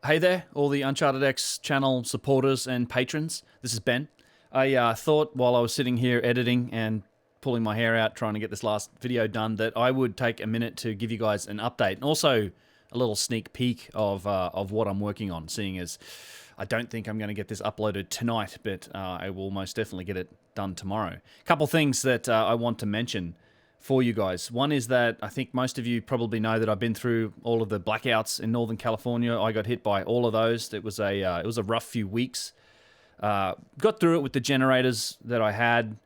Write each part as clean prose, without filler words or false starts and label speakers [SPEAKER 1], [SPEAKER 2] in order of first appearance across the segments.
[SPEAKER 1] Hey there, all the Uncharted X channel supporters and patrons. This is Ben. I thought while I was sitting here editing and pulling my hair out trying to get this last video done that I would take a minute to give you guys an update and also a little sneak peek of what I'm working on, seeing as I don't think I'm going to get this uploaded tonight, but I will most definitely get it done tomorrow. A couple things that I want to mention for you guys. One is that I think most of you probably know that I've been through all of the blackouts in Northern California. I got hit by all of those. It was a rough few weeks. Got through it with the generators that I had,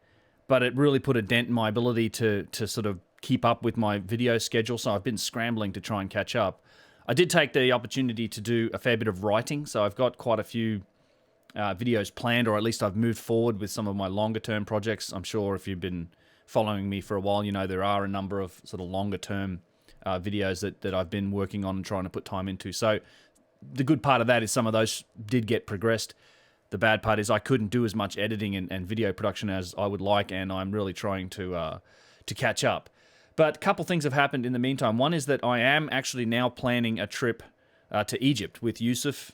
[SPEAKER 1] but it really put a dent in my ability to sort of keep up with my video schedule. So I've been scrambling to try and catch up. I did take the opportunity to do a fair bit of writing, so I've got quite a few videos planned, or at least I've moved forward with some of my longer term projects. I'm sure if you've been following me for a while, you know there are a number of sort of longer term videos that I've been working on and trying to put time into. So the good part of that is some of those did get progressed. The bad part is I couldn't do as much editing and video production as I would like, and I'm really trying to catch up. But a couple things have happened in the meantime. One is that I am actually now planning a trip to Egypt with Yusuf,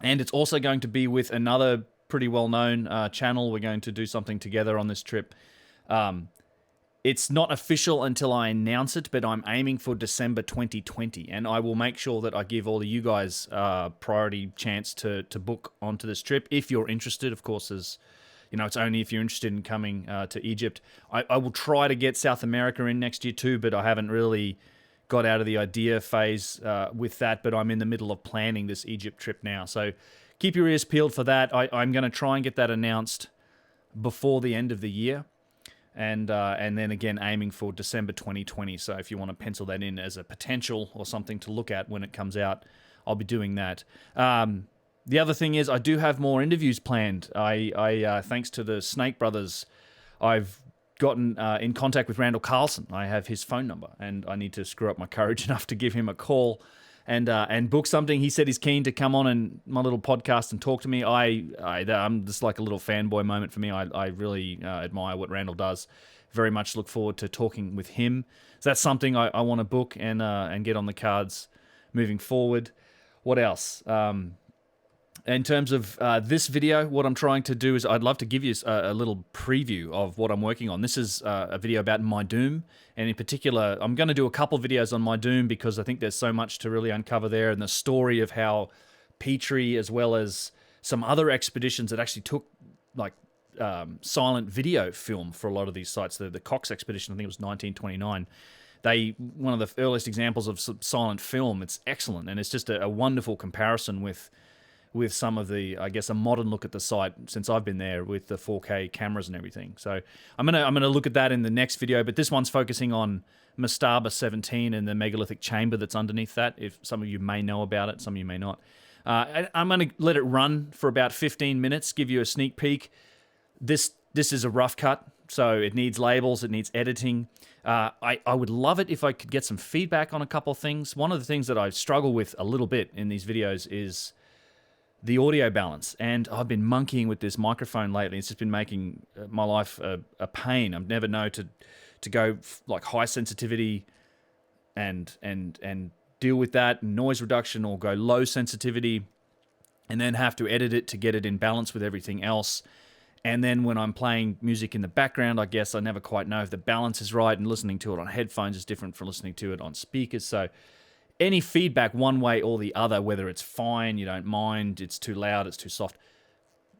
[SPEAKER 1] and it's also going to be with another pretty well-known channel. We're going to do something together on this trip. It's not official until I announce it, but I'm aiming for December 2020, and I will make sure that I give all of you guys priority chance to book onto this trip if you're interested. Of course, as you know, it's only if you're interested in coming to Egypt. I will try to get South America in next year too, but I haven't really got out of the idea phase with that, but I'm in the middle of planning this Egypt trip now. So keep your ears peeled for that. I'm going to try and get that announced before the end of the year. And then again, aiming for December 2020. So if you want to pencil that in as a potential or something to look at when it comes out, I'll be doing that. The other thing is I do have more interviews planned. I thanks to the Snake Brothers, I've gotten in contact with Randall Carlson. I have his phone number, and I need to screw up my courage enough to give him a call and book something. He said he's keen to come on and my little podcast and talk to me. I'm just like a little fanboy moment for me. I really admire what Randall does. Very much look forward to talking with him. So that's something I want to book and get on the cards moving forward. What else? In terms of this video, what I'm trying to do is I'd love to give you a little preview of what I'm working on. This is a video about Meidum, and in particular, I'm going to do a couple videos on Meidum because I think there's so much to really uncover there, and the story of how Petrie, as well as some other expeditions that actually took like silent video film for a lot of these sites. The Cox expedition, I think it was 1929. One of the earliest examples of silent film. It's excellent, and it's just a wonderful comparison with some of the, I guess, a modern look at the site since I've been there with the 4K cameras and everything. So I'm gonna look at that in the next video, but this one's focusing on Mastaba 17 and the megalithic chamber that's underneath that. If some of you may know about it, some of you may not. I'm gonna let it run for about 15 minutes, give you a sneak peek. This is a rough cut, so it needs labels, it needs editing. I would love it if I could get some feedback on a couple of things. One of the things that I struggle with a little bit in these videos is the audio balance, and I've been monkeying with this microphone lately. It's just been making my life a pain. I've never known to go like high sensitivity and deal with that, noise reduction, or go low sensitivity and then have to edit it to get it in balance with everything else. And then when I'm playing music in the background, I guess I never quite know if the balance is right, and listening to it on headphones is different from listening to it on speakers. So any feedback one way or the other, whether it's fine, you don't mind, it's too loud, it's too soft,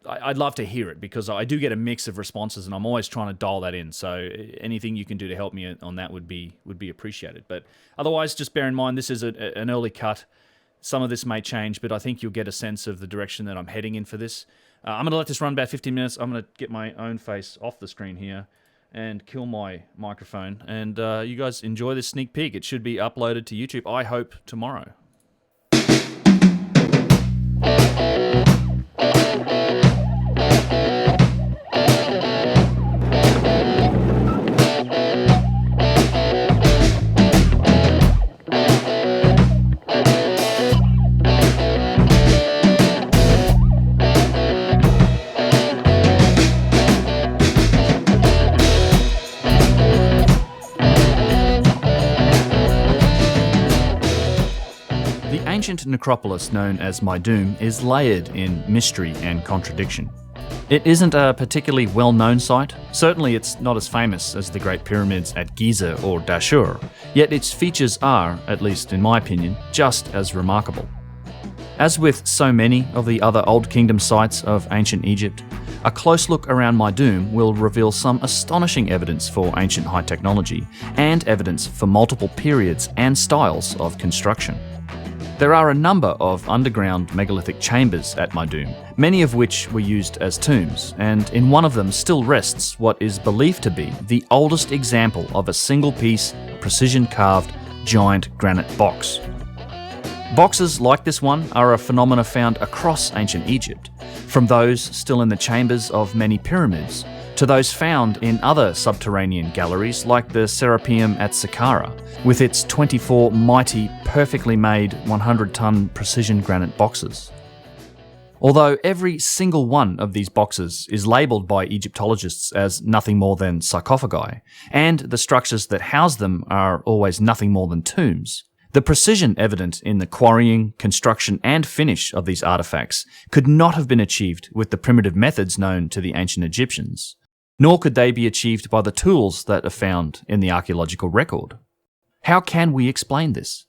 [SPEAKER 1] I'd love to hear it, because I do get a mix of responses and I'm always trying to dial that in. So anything you can do to help me on that would be appreciated. But otherwise, just bear in mind, this is an early cut. Some of this may change, but I think you'll get a sense of the direction that I'm heading in for this. I'm going to let this run about 15 minutes. I'm going to get my own face off the screen here and kill my microphone, and you guys enjoy this sneak peek. It should be uploaded to YouTube, I hope, tomorrow. ancient necropolis known as Meidum is layered in mystery and contradiction. It isn't a particularly well-known site. Certainly it's not as famous as the Great Pyramids at Giza or Dashur, yet its features are, at least in my opinion, just as remarkable. As with so many of the other Old Kingdom sites of ancient Egypt, a close look around Meidum will reveal some astonishing evidence for ancient high technology and evidence for multiple periods and styles of construction. There are a number of underground megalithic chambers at Meidum, many of which were used as tombs, and in one of them still rests what is believed to be the oldest example of a single-piece, precision-carved, giant granite box. Boxes like this one are a phenomena found across ancient Egypt, from those still in the chambers of many pyramids, to those found in other subterranean galleries like the Serapeum at Saqqara, with its 24 mighty, perfectly made 100-ton precision granite boxes. Although every single one of these boxes is labelled by Egyptologists as nothing more than sarcophagi, and the structures that house them are always nothing more than tombs, the precision evident in the quarrying, construction, and finish of these artifacts could not have been achieved with the primitive methods known to the ancient Egyptians, nor could they be achieved by the tools that are found in the archaeological record. How can we explain this?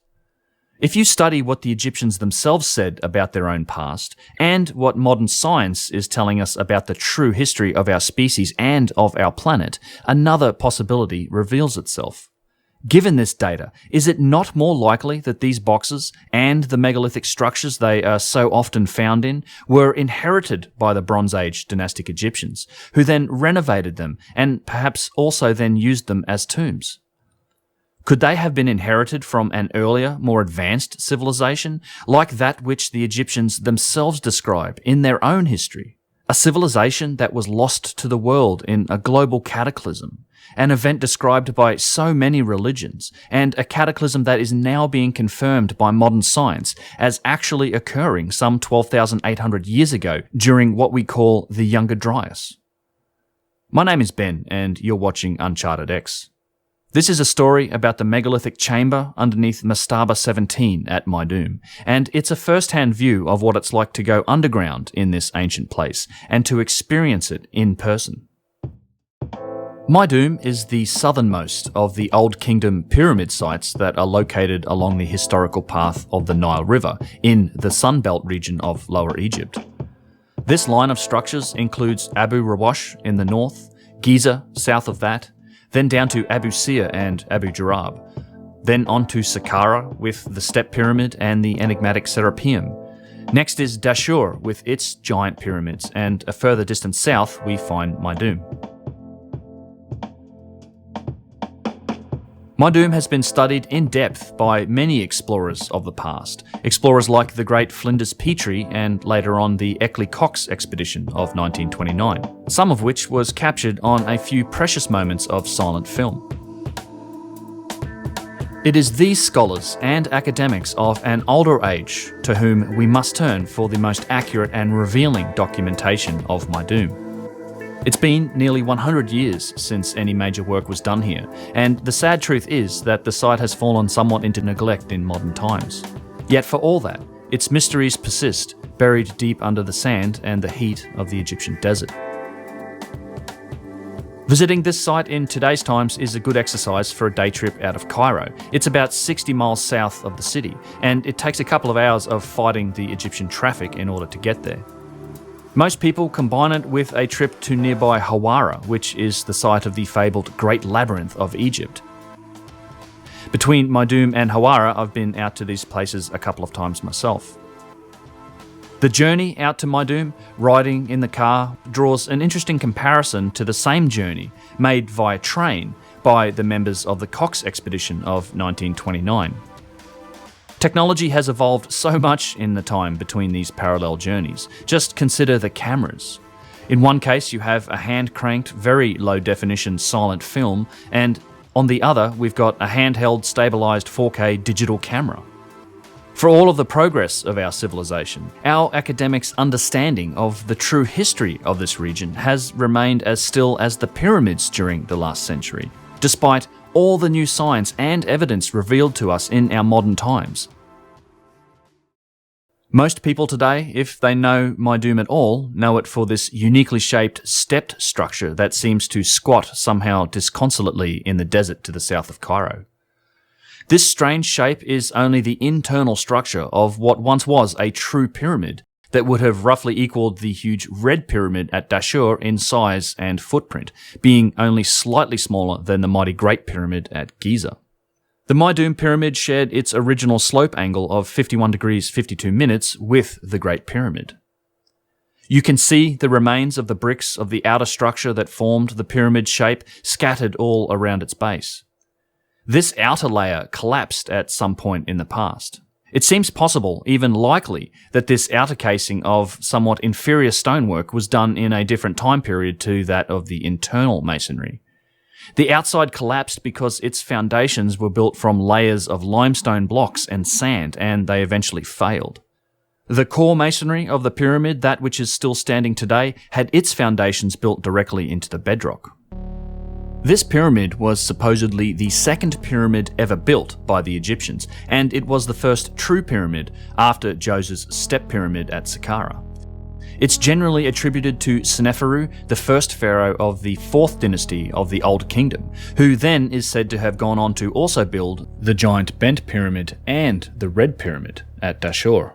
[SPEAKER 1] If you study what the Egyptians themselves said about their own past, and what modern science is telling us about the true history of our species and of our planet, another possibility reveals itself. Given this data, is it not more likely that these boxes and the megalithic structures they are so often found in were inherited by the Bronze Age dynastic Egyptians, who then renovated them and perhaps also then used them as tombs? Could they have been inherited from an earlier, more advanced civilization, like that which the Egyptians themselves describe in their own history? A civilization that was lost to the world in a global cataclysm, an event described by so many religions, and a cataclysm that is now being confirmed by modern science as actually occurring some 12,800 years ago during what we call the Younger Dryas. My name is Ben, and you're watching Uncharted X. This is a story about the megalithic chamber underneath Mastaba 17 at Meidum, and it's a first-hand view of what it's like to go underground in this ancient place and to experience it in person. Meidum is the southernmost of the Old Kingdom pyramid sites that are located along the historical path of the Nile River in the Sunbelt region of Lower Egypt. This line of structures includes Abu Rawash in the north, Giza south of that, then down to Abu Sir and Abu Jarab, then on to Saqqara with the Step Pyramid and the enigmatic Serapeum. Next is Dashur with its giant pyramids, and a further distance south we find Meidum. Meidum has been studied in depth by many explorers of the past, explorers like the great Flinders Petrie and later on the Eckley Cox expedition of 1929, some of which was captured on a few precious moments of silent film. It is these scholars and academics of an older age to whom we must turn for the most accurate and revealing documentation of Meidum. It's been nearly 100 years since any major work was done here, and the sad truth is that the site has fallen somewhat into neglect in modern times. Yet for all that, its mysteries persist, buried deep under the sand and the heat of the Egyptian desert. Visiting this site in today's times is a good exercise for a day trip out of Cairo. It's about 60 miles south of the city, and it takes a couple of hours of fighting the Egyptian traffic in order to get there. Most people combine it with a trip to nearby Hawara, which is the site of the fabled Great Labyrinth of Egypt. Between Meidum and Hawara, I've been out to these places a couple of times myself. The journey out to Meidum, riding in the car, draws an interesting comparison to the same journey made via train by the members of the Cox expedition of 1929. Technology has evolved so much in the time between these parallel journeys. Just consider the cameras. In one case, you have a hand-cranked, very low-definition silent film, and on the other, we've got a handheld, stabilized 4K digital camera. For all of the progress of our civilization, our academics' understanding of the true history of this region has remained as still as the pyramids during the last century, despite all the new science and evidence revealed to us in our modern times. Most people today, if they know Meidum at all, know it for this uniquely shaped stepped structure that seems to squat somehow disconsolately in the desert to the south of Cairo. This strange shape is only the internal structure of what once was a true pyramid that would have roughly equaled the huge Red Pyramid at Dashur in size and footprint, being only slightly smaller than the mighty Great Pyramid at Giza. The Meidum Pyramid shared its original slope angle of 51 degrees 52 minutes with the Great Pyramid. You can see the remains of the bricks of the outer structure that formed the pyramid shape scattered all around its base. This outer layer collapsed at some point in the past. It seems possible, even likely, that this outer casing of somewhat inferior stonework was done in a different time period to that of the internal masonry. The outside collapsed because its foundations were built from layers of limestone blocks and sand, and they eventually failed. The core masonry of the pyramid, that which is still standing today, had its foundations built directly into the bedrock. This pyramid was supposedly the second pyramid ever built by the Egyptians, and it was the first true pyramid after Djoser's step pyramid at Saqqara. It's generally attributed to Seneferu, the first pharaoh of the 4th dynasty of the Old Kingdom, who then is said to have gone on to also build the giant bent pyramid and the red pyramid at Dashur.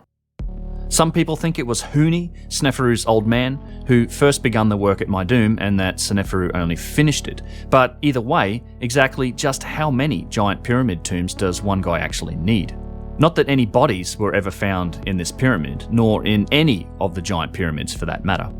[SPEAKER 1] Some people think it was Huni, Seneferu's old man, who first begun the work at Meidum and that Seneferu only finished it. But either way, exactly just how many giant pyramid tombs does one guy actually need? Not that any bodies were ever found in this pyramid, nor in any of the giant pyramids for that matter.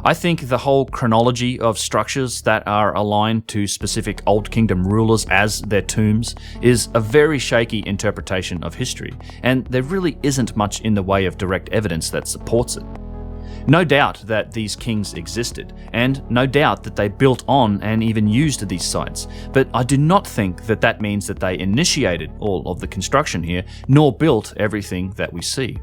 [SPEAKER 1] I think the whole chronology of structures that are aligned to specific Old Kingdom rulers as their tombs is a very shaky interpretation of history, and there really isn't much in the way of direct evidence that supports it. No doubt that these kings existed, and no doubt that they built on and even used these sites, but I do not think that that means that they initiated all of the construction here, nor built everything that we see.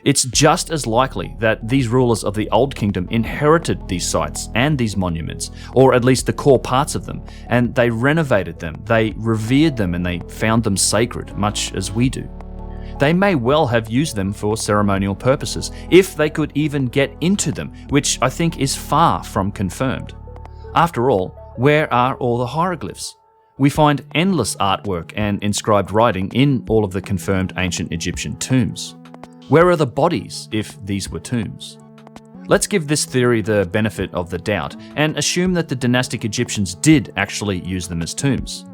[SPEAKER 1] It's just as likely that these rulers of the Old Kingdom inherited these sites and these monuments, or at least the core parts of them, and they renovated them, they revered them, and they found them sacred, much as we do. They may well have used them for ceremonial purposes, if they could even get into them, which I think is far from confirmed. After all, where are all the hieroglyphs? We find endless artwork and inscribed writing in all of the confirmed ancient Egyptian tombs. Where are the bodies, if these were tombs? Let's give this theory the benefit of the doubt and assume that the dynastic Egyptians did actually use them as tombs.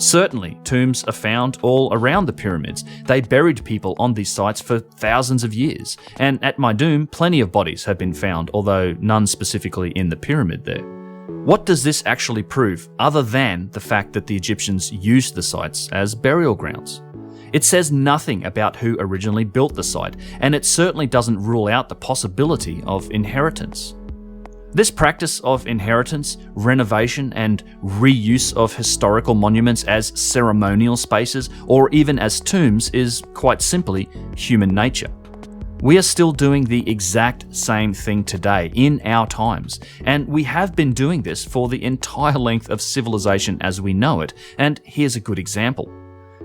[SPEAKER 1] Certainly, tombs are found all around the pyramids. They buried people on these sites for thousands of years, and at Meidum, plenty of bodies have been found, although none specifically in the pyramid there. What does this actually prove, other than the fact that the Egyptians used the sites as burial grounds? It says nothing about who originally built the site, and it certainly doesn't rule out the possibility of inheritance. This practice of inheritance, renovation, and reuse of historical monuments as ceremonial spaces or even as tombs is quite simply human nature. We are still doing the exact same thing today in our times, and we have been doing this for the entire length of civilization as we know it, and here's a good example.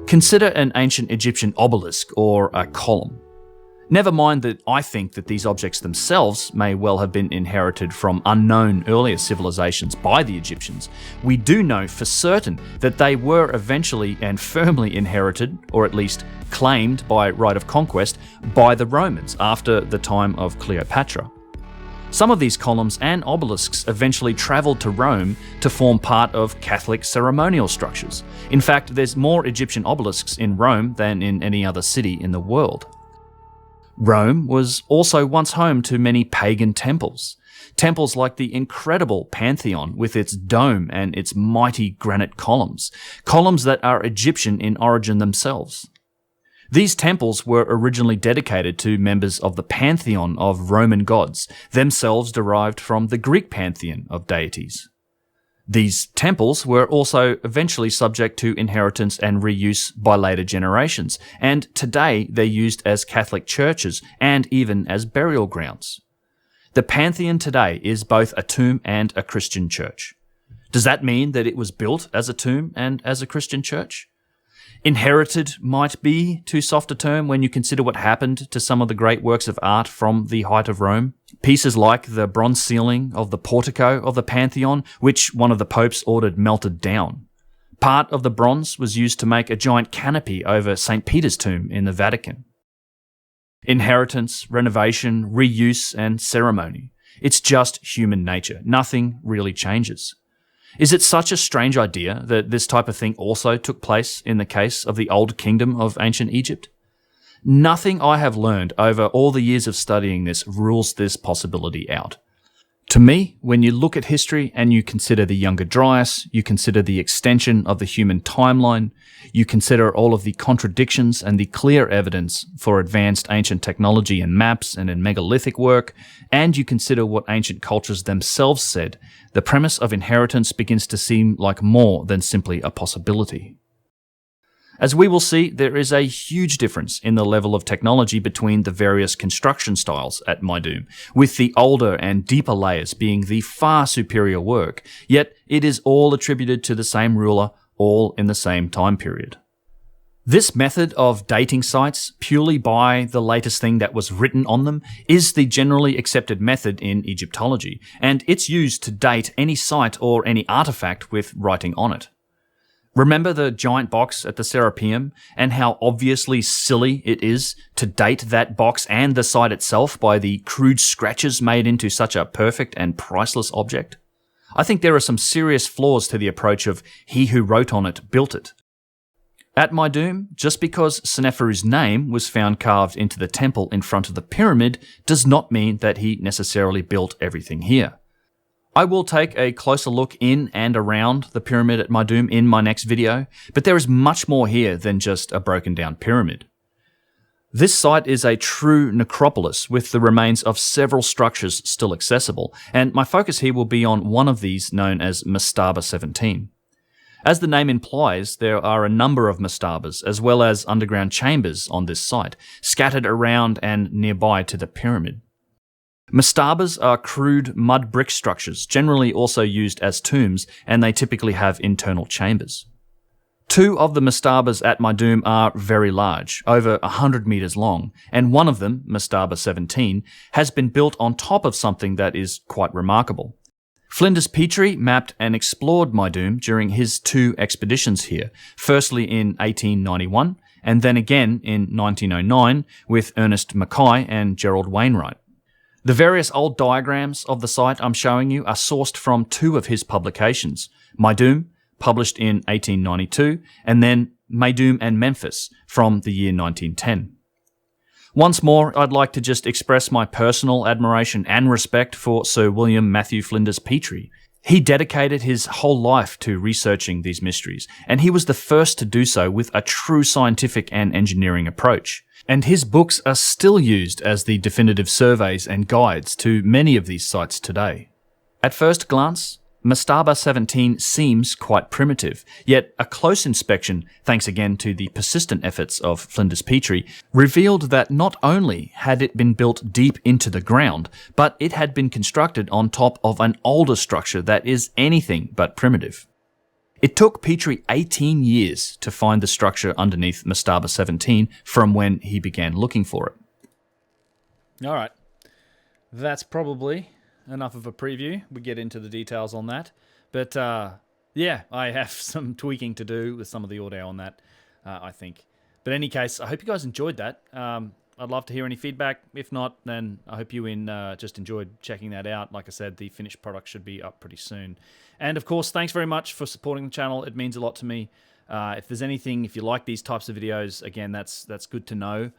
[SPEAKER 1] Consider an ancient Egyptian obelisk or a column. Never mind that I think that these objects themselves may well have been inherited from unknown earlier civilizations by the Egyptians. We do know for certain that they were eventually and firmly inherited, or at least claimed by right of conquest, by the Romans after the time of Cleopatra. Some of these columns and obelisks eventually travelled to Rome to form part of Catholic ceremonial structures. In fact, there's more Egyptian obelisks in Rome than in any other city in the world. Rome was also once home to many pagan temples. Temples like the incredible Pantheon with its dome and its mighty granite columns. Columns that are Egyptian in origin themselves. These temples were originally dedicated to members of the pantheon of Roman gods, themselves derived from the Greek pantheon of deities. These temples were also eventually subject to inheritance and reuse by later generations, and today they're used as Catholic churches and even as burial grounds. The Pantheon today is both a tomb and a Christian church. Does that mean that it was built as a tomb and as a Christian church? Inherited might be too soft a term when you consider what happened to some of the great works of art from the height of Rome. Pieces like the bronze ceiling of the portico of the Pantheon, which one of the popes ordered melted down. Part of the bronze was used to make a giant canopy over St. Peter's tomb in the Vatican. Inheritance, renovation, reuse, and ceremony. It's just human nature. Nothing really changes. Is it such a strange idea that this type of thing also took place in the case of the Old Kingdom of ancient Egypt? Nothing I have learned over all the years of studying this rules this possibility out. To me, when you look at history and you consider the Younger Dryas, you consider the extension of the human timeline, you consider all of the contradictions and the clear evidence for advanced ancient technology in maps and in megalithic work, and you consider what ancient cultures themselves said, the premise of inheritance begins to seem like more than simply a possibility. As we will see, there is a huge difference in the level of technology between the various construction styles at Meidum, with the older and deeper layers being the far superior work, yet it is all attributed to the same ruler, all in the same time period. This method of dating sites purely by the latest thing that was written on them is the generally accepted method in Egyptology, and it's used to date any site or any artifact with writing on it. Remember the giant box at the Serapeum and how obviously silly it is to date that box and the site itself by the crude scratches made into such a perfect and priceless object? I think there are some serious flaws to the approach of he who wrote on it built it. At Meidum, just because Seneferu's name was found carved into the temple in front of the pyramid does not mean that he necessarily built everything here. I will take a closer look in and around the pyramid at Meidum in my next video, but there is much more here than just a broken down pyramid. This site is a true necropolis with the remains of several structures still accessible, and my focus here will be on one of these known as Mastaba 17. As the name implies, there are a number of mastabas as well as underground chambers on this site, scattered around and nearby to the pyramid. Mastabas are crude mud brick structures, generally also used as tombs, and they typically have internal chambers. Two of the mastabas at Meidum are very large, over 100 meters long, and one of them, Mastaba 17, has been built on top of something that is quite remarkable. Flinders Petrie mapped and explored Meidum during his two expeditions here, firstly in 1891, and then again in 1909 with Ernest Mackay and Gerald Wainwright. The various old diagrams of the site I'm showing you are sourced from two of his publications, Meidum, published in 1892, and then Meidum and Memphis from the year 1910. Once more, I'd like to just express my personal admiration and respect for Sir William Matthew Flinders Petrie. He dedicated his whole life to researching these mysteries, and he was the first to do so with a true scientific and engineering approach. And his books are still used as the definitive surveys and guides to many of these sites today. At first glance, Mastaba 17 seems quite primitive, yet a close inspection, thanks again to the persistent efforts of Flinders Petrie, revealed that not only had it been built deep into the ground, but it had been constructed on top of an older structure that is anything but primitive. It took Petrie 18 years to find the structure underneath Mastaba 17 from when he began looking for it. All right. That's probably enough of a preview. We get into the details on that. But yeah, I have some tweaking to do with some of the audio on that, I think. But in any case, I hope you guys enjoyed that. I'd love to hear any feedback. If not, then I hope you just enjoyed checking that out. Like I said, the finished product should be up pretty soon. And of course, thanks very much for supporting the channel. It means a lot to me. If there's anything, if you like these types of videos, again, that's good to know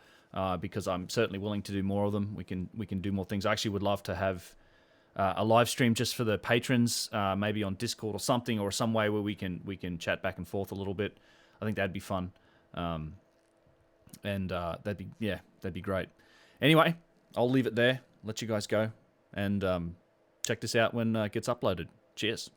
[SPEAKER 1] because I'm certainly willing to do more of them. We can do more things. I actually would love to have a live stream just for the patrons, maybe on Discord or something, or some way where we can chat back and forth a little bit. I think that'd be fun. And that'd be great. Anyway, I'll leave it there. Let you guys go and check this out when it gets uploaded. Cheers.